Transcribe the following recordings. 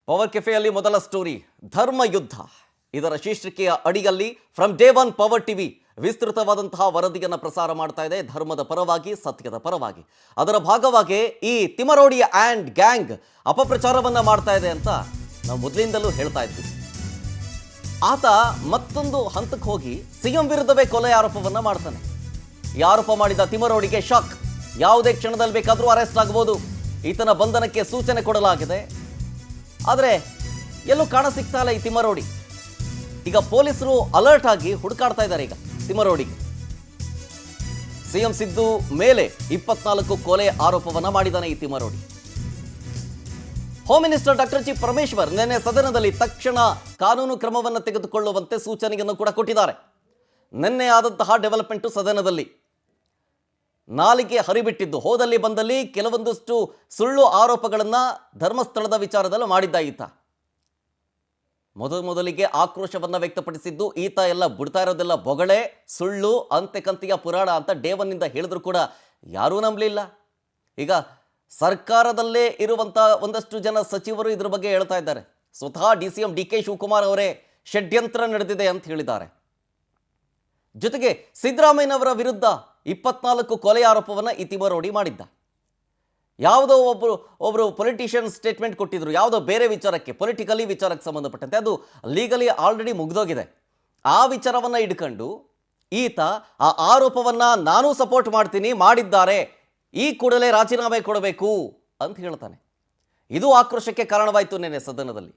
Power ಕೆಫೆಯಲ್ಲಿ ಮೊದಲ story ಧರ್ಮ ಯುದ್ಧ. ಇದರ ಶೀರ್ಷಿಕೆಯ ಅಡಿಯಲ್ಲಿ from day one power TV ವಿಸ್ತೃತವಾದಂತಹ ವರದಿಯನ್ನು ಪ್ರಸಾರ ಮಾಡ್ತಾ ಇದೆ. ಧರ್ಮದ ಪರವಾಗಿ, ಸತ್ಯದ ಪರವಾಗಿ. ಅದರ ಭಾಗವಾಗಿ ಈ ತಿಮರೋಡಿಯ ಆ್ಯಂಡ್ ಗ್ಯಾಂಗ್ ಅಪಪ್ರಚಾರವನ್ನ ಮಾಡ್ತಾ ಇದೆ ಅಂತ ನಾವು ಮೊದಲಿಂದಲೂ ಹೇಳ್ತಾ ಇದ್ವಿ. ಆತ ಮತ್ತೊಂದು ಹಂತಕ್ಕೆ ಹೋಗಿ ಸಿಎಂ ವಿರುದ್ಧವೇ ಕೊಲೆ ಆರೋಪವನ್ನ ಮಾಡ್ತಾನೆ. ಈ ಆರೋಪ ಮಾಡಿದ ತಿಮರೋಡಿಗೆ ಶಾಕ್. ಯಾವುದೇ ಕ್ಷಣದಲ್ಲಿ ಬೇಕಾದರೂ ಅರೆಸ್ಟ್ ಆಗಬಹುದು. ಈತನ ಬಂಧನಕ್ಕೆ ಸೂಚನೆ ಕೊಡಲಾಗಿದೆ. ಆದರೆ ಎಲ್ಲೂ ಕಾಣ ಸಿಗ್ತಾ ಇಲ್ಲ ಈ ತಿಮರೋಡಿ. ಈಗ ಪೊಲೀಸರು ಅಲರ್ಟ್ ಆಗಿ ಹುಡುಕಾಡ್ತಾ ಇದ್ದಾರೆ. ಈಗ ತಿಮರೋಡಿಗೆ ಸಿಎಂ ಸಿದ್ದು ಮೇಲೆ 24 ಕೊಲೆ ಆರೋಪವನ್ನ ಮಾಡಿದ್ದಾನೆ ಈ Thimarodi. Home minister doctor G Parameshwar ನಿನ್ನೆ ಸದನದಲ್ಲಿ ತಕ್ಷಣ ಕಾನೂನು ಕ್ರಮವನ್ನು ತೆಗೆದುಕೊಳ್ಳುವಂತೆ ಸೂಚನೆಯನ್ನು ಕೂಡ ಕೊಟ್ಟಿದ್ದಾರೆ. ನಿನ್ನೆ ಆದಂತಹ ಡೆವಲಪ್ಮೆಂಟ್ ಸದನದಲ್ಲಿ ನಾಲಿಗೆ ಹರಿಬಿಟ್ಟಿದ್ದು, ಹೋದಲ್ಲಿ ಬಂದಲ್ಲಿ ಕೆಲವೊಂದಷ್ಟು ಸುಳ್ಳು ಆರೋಪಗಳನ್ನು ಧರ್ಮಸ್ಥಳದ ವಿಚಾರದಲ್ಲಿ ಮಾಡಿದ್ದ ಈತ. ಮೊದಲಿಗೆ ಆಕ್ರೋಶವನ್ನ ವ್ಯಕ್ತಪಡಿಸಿದ್ದು ಈತ. ಎಲ್ಲ ಬಿಡ್ತಾ ಇರೋದೆಲ್ಲ ಬೊಗಳೆ, ಸುಳ್ಳು, ಅಂತೆಕಂತೆಯ ಪುರಾಣ ಅಂತ ಡೇವನ್ನಿಂದ ಹೇಳಿದ್ರು ಕೂಡ ಯಾರೂ ನಂಬಲಿಲ್ಲ. ಈಗ ಸರ್ಕಾರದಲ್ಲೇ ಇರುವಂಥ ಒಂದಷ್ಟು ಜನ ಸಚಿವರು ಇದ್ರ ಬಗ್ಗೆ ಹೇಳ್ತಾ ಇದ್ದಾರೆ. ಸ್ವತಃ DCM DK ಶಿವಕುಮಾರ್ ಅವರೇ ಷಡ್ಯಂತ್ರ ನಡೆದಿದೆ ಅಂತ ಹೇಳಿದ್ದಾರೆ. ಜೊತೆಗೆ ಸಿದ್ದರಾಮಯ್ಯನವರ ವಿರುದ್ಧ 24 ಕೊಲೆ ಆರೋಪವನ್ನು ಈ ತಿಮರೋಡಿ ಮಾಡಿದ್ದ. ಯಾವುದೋ ಒಬ್ಬರು ಪೊಲಿಟಿಷಿಯನ್ ಸ್ಟೇಟ್ಮೆಂಟ್ ಕೊಟ್ಟಿದ್ರು, ಯಾವುದೋ ಬೇರೆ ವಿಚಾರಕ್ಕೆ, ಪೊಲಿಟಿಕಲಿ ವಿಚಾರಕ್ಕೆ ಸಂಬಂಧಪಟ್ಟಂತೆ. ಅದು ಲೀಗಲಿ ಆಲ್ರೆಡಿ ಮುಗ್ದೋಗಿದೆ. ಆ ವಿಚಾರವನ್ನು ಇಟ್ಕೊಂಡು ಈತ ಆ ಆರೋಪವನ್ನು ನಾನು ಸಪೋರ್ಟ್ ಮಾಡ್ತೀನಿ, ಮಾಡಿದ್ದಾರೆ, ಈ ಕೂಡಲೇ ರಾಜೀನಾಮೆ ಕೊಡಬೇಕು ಅಂತ ಹೇಳ್ತಾನೆ. ಇದು ಆಕ್ರೋಶಕ್ಕೆ ಕಾರಣವಾಯಿತು ನಿನ್ನೆ ಸದನದಲ್ಲಿ.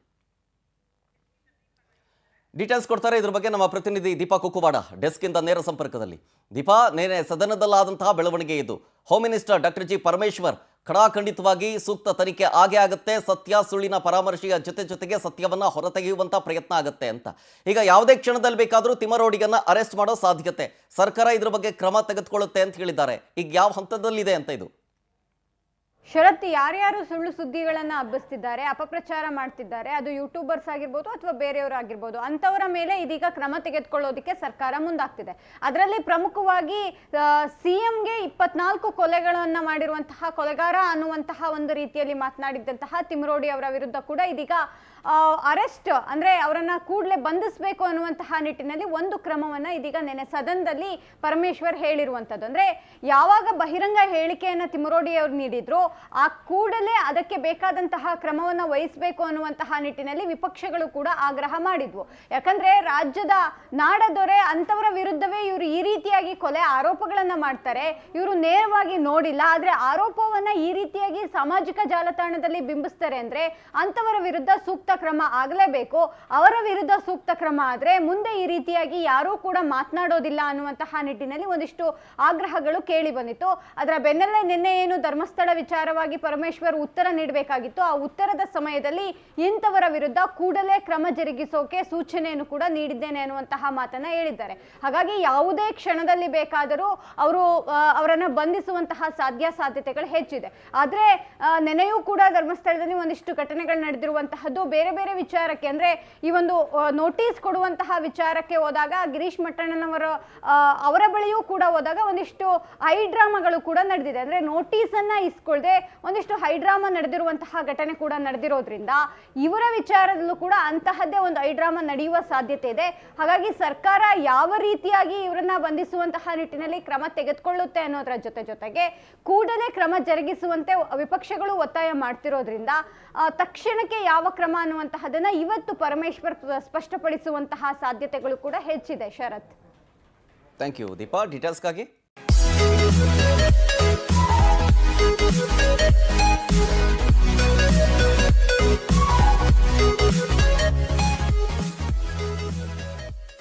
ಡೀಟೇಲ್ಸ್ ಕೊಡ್ತಾರೆ ಇದ್ರ ಬಗ್ಗೆ ನಮ್ಮ ಪ್ರತಿನಿಧಿ ದೀಪಾ ಕುಕ್ಕುವಾಡ ಡೆಸ್ಕ್ ಇಂದ ನೇರ ಸಂಪರ್ಕದಲ್ಲಿ. ದೀಪಾ, ನಿನ್ನೆ ಸದನದಲ್ಲಾದಂತಹ ಬೆಳವಣಿಗೆ ಇದು. Home minister doctor G Parameshwar ಖಡಾಖಂಡಿತವಾಗಿ ಸೂಕ್ತ ತನಿಖೆ ಆಗೇ ಆಗುತ್ತೆ, ಸತ್ಯ ಸುಳ್ಳಿನ ಪರಾಮರ್ಶೆಯ ಜೊತೆಗೆ ಸತ್ಯವನ್ನ ಹೊರತೆಗೆಯುವಂತ ಪ್ರಯತ್ನ ಆಗುತ್ತೆ ಅಂತ. ಈಗ ಯಾವುದೇ ಕ್ಷಣದಲ್ಲಿ ಬೇಕಾದರೂ ತಿಮರೋಡಿಗನ್ನ ಅರೆಸ್ಟ್ ಮಾಡೋ ಸಾಧ್ಯತೆ, ಸರ್ಕಾರ ಇದ್ರ ಬಗ್ಗೆ ಕ್ರಮ ತೆಗೆದುಕೊಳ್ಳುತ್ತೆ ಅಂತ ಹೇಳಿದ್ದಾರೆ. ಈಗ ಯಾವ ಹಂತದಲ್ಲಿದೆ ಅಂತ ಇದು? ಶರತ್, ಯಾರ್ಯಾರು ಸುಳ್ಳು ಸುದ್ದಿಗಳನ್ನ ಹಬ್ಬಿಸ್ತಿದ್ದಾರೆ, ಅಪಪ್ರಚಾರ ಮಾಡ್ತಿದ್ದಾರೆ, ಅದು ಯೂಟ್ಯೂಬರ್ಸ್ ಆಗಿರ್ಬೋದು ಅಥವಾ ಬೇರೆಯವರು ಆಗಿರ್ಬೋದು, ಅಂಥವರ ಮೇಲೆ ಇದೀಗ ಕ್ರಮ ತೆಗೆದುಕೊಳ್ಳೋದಕ್ಕೆ ಸರ್ಕಾರ ಮುಂದಾಗ್ತಿದೆ. ಅದರಲ್ಲಿ ಪ್ರಮುಖವಾಗಿ CMಗೆ 24 ಕೊಲೆಗಳನ್ನ ಮಾಡಿರುವಂತಹ ಕೊಲೆಗಾರ ಅನ್ನುವಂತಹ ಒಂದು ರೀತಿಯಲ್ಲಿ ಮಾತನಾಡಿದ್ದಂತಹ ತಿಮರೋಡಿ ಅವರ ವಿರುದ್ಧ ಕೂಡ ಇದೀಗ ಅರೆಸ್ಟ್ ಅಂದ್ರೆ ಅವರನ್ನ ಕೂಡಲೇ ಬಂಧಿಸಬೇಕು ಅನ್ನುವಂತಹ ನಿಟ್ಟಿನಲ್ಲಿ ಒಂದು ಕ್ರಮವನ್ನ ಇದೀಗ ನೆನೆ ಸದನದಲ್ಲಿ ಪರಮೇಶ್ವರ್ ಹೇಳಿರುವಂಥದ್ದು. ಅಂದ್ರೆ ಯಾವಾಗ ಬಹಿರಂಗ ಹೇಳಿಕೆಯನ್ನ ತಿಮರೋಡಿ ಅವರು ನೀಡಿದ್ರು ಆ ಕೂಡಲೇ ಅದಕ್ಕೆ ಬೇಕಾದಂತಹ ಕ್ರಮವನ್ನ ವಹಿಸಬೇಕು ಅನ್ನುವಂತಹ ನಿಟ್ಟಿನಲ್ಲಿ ವಿಪಕ್ಷಗಳು ಕೂಡ ಆಗ್ರಹ ಮಾಡಿದ್ವು. ಯಾಕಂದ್ರೆ ರಾಜ್ಯದ ನಾಡದೊರೆ ಅಂತವರ ವಿರುದ್ಧವೇ ಇವರು ಈ ರೀತಿಯಾಗಿ ಕೊಲೆ ಆರೋಪಗಳನ್ನ ಮಾಡ್ತಾರೆ, ಇವರು ನೇರವಾಗಿ ನೋಡಿಲ್ಲ, ಆದ್ರೆ ಆರೋಪವನ್ನ ಈ ರೀತಿಯಾಗಿ ಸಾಮಾಜಿಕ ಜಾಲತಾಣದಲ್ಲಿ ಬಿಂಬಿಸ್ತಾರೆ ಅಂದ್ರೆ ಅಂತವರ ವಿರುದ್ಧ ಸೂಕ್ತ ಕ್ರಮ ಆಗಲೇಬೇಕು. ಅವರ ವಿರುದ್ಧ ಸೂಕ್ತ ಕ್ರಮ ಆದ್ರೆ ಮುಂದೆ ಈ ರೀತಿಯಾಗಿ ಯಾರೂ ಕೂಡ ಮಾತನಾಡೋದಿಲ್ಲ ಅನ್ನುವಂತಹ ನಿಟ್ಟಿನಲ್ಲಿ ಒಂದಿಷ್ಟು ಆಗ್ರಹಗಳು ಕೇಳಿ ಬಂದಿತ್ತು. ಅದರ ಬೆನ್ನಲ್ಲೇ ನಿನ್ನೆ ಏನು ಧರ್ಮಸ್ಥಳ ವಿಚಾರವಾಗಿ ಪರಮೇಶ್ವರ್ ಉತ್ತರ ನೀಡಬೇಕಾಗಿತ್ತು, ಆ ಉತ್ತರದ ಸಮಯದಲ್ಲಿ ಇಂಥವರ ವಿರುದ್ಧ ಕೂಡಲೇ ಕ್ರಮ ಜರುಗಿಸೋಕೆ ಸೂಚನೆಯನ್ನು ಕೂಡ ನೀಡಿದ್ದೇನೆ ಅನ್ನುವಂತಹ ಮಾತನ್ನ ಹೇಳಿದ್ದಾರೆ. ಹಾಗಾಗಿ ಯಾವುದೇ ಕ್ಷಣದಲ್ಲಿ ಬೇಕಾದರೂ ಅವರನ್ನ ಬಂಧಿಸುವಂತಹ ಸಾಧ್ಯತೆಗಳು ಹೆಚ್ಚಿದೆ. ಆದ್ರೆ ನೆನೆಯೂ ಕೂಡ ಧರ್ಮಸ್ಥಳದಲ್ಲಿ ಒಂದಿಷ್ಟು ಘಟನೆಗಳು ನಡೆದಿರುವಂತಹದ್ದು ಬೇರೆ ಬೇರೆ ವಿಚಾರಕ್ಕೆ, ಅಂದ್ರೆ ಈ ಒಂದು ನೋಟಿಸ್ ಕೊಡುವಂತಹ ವಿಚಾರಕ್ಕೆ ಹೋದಾಗ ಗಿರೀಶ್ ಮಟ್ಟಣ್ಣನವರ ಅವರ ಬಳಿಯೂ ಕೂಡ ಹೋದಾಗ ಒಂದಿಷ್ಟು ಹೈಡ್ರಾಮಾಗಳು ಕೂಡ ನಡೆದಿದೆ. ಅಂದ್ರೆ ನೋಟಿಸ್ ಅನ್ನ ಇಸ್ಕೊಳ್ದೆ ಒಂದಿಷ್ಟು ಹೈಡ್ರಾಮಾ ನಡೆದಿರುವಂತಹ ಘಟನೆ ಕೂಡ ನಡೆದಿರೋದ್ರಿಂದ ಇವರ ವಿಚಾರದಲ್ಲೂ ಕೂಡ ಅಂತಹದ್ದೇ ಒಂದು ಹೈಡ್ರಾಮಾ ನಡೆಯುವ ಸಾಧ್ಯತೆ ಇದೆ. ಹಾಗಾಗಿ ಸರ್ಕಾರ ಯಾವ ರೀತಿಯಾಗಿ ಇವರನ್ನ ಬಂಧಿಸುವಂತಹ ನಿಟ್ಟಿನಲ್ಲಿ ಕ್ರಮ ತೆಗೆದುಕೊಳ್ಳುತ್ತೆ ಅನ್ನೋದರ ಜೊತೆಗೆ ಕೂಡಲೇ ಕ್ರಮ ಜರುಗಿಸುವಂತೆ ವಿಪಕ್ಷಗಳು ಒತ್ತಾಯ ಮಾಡ್ತಿರೋದ್ರಿಂದ ತಕ್ಷಣಕ್ಕೆ ಯಾವ ಕ್ರಮ ಅನ್ನುವಂತಹದನ್ನ ಇವತ್ತು ಪರಮೇಶ್ವರ್ ಸ್ಪಷ್ಟಪಡಿಸುವಂತಹ ಸಾಧ್ಯತೆಗಳು ಕೂಡ ಹೆಚ್ಚಿದೆ. ಶರತ್, ಥ್ಯಾಂಕ್ ಯು ದೀಪಾ ಡೀಟೇಲ್ಸ್ಗಾಗಿ.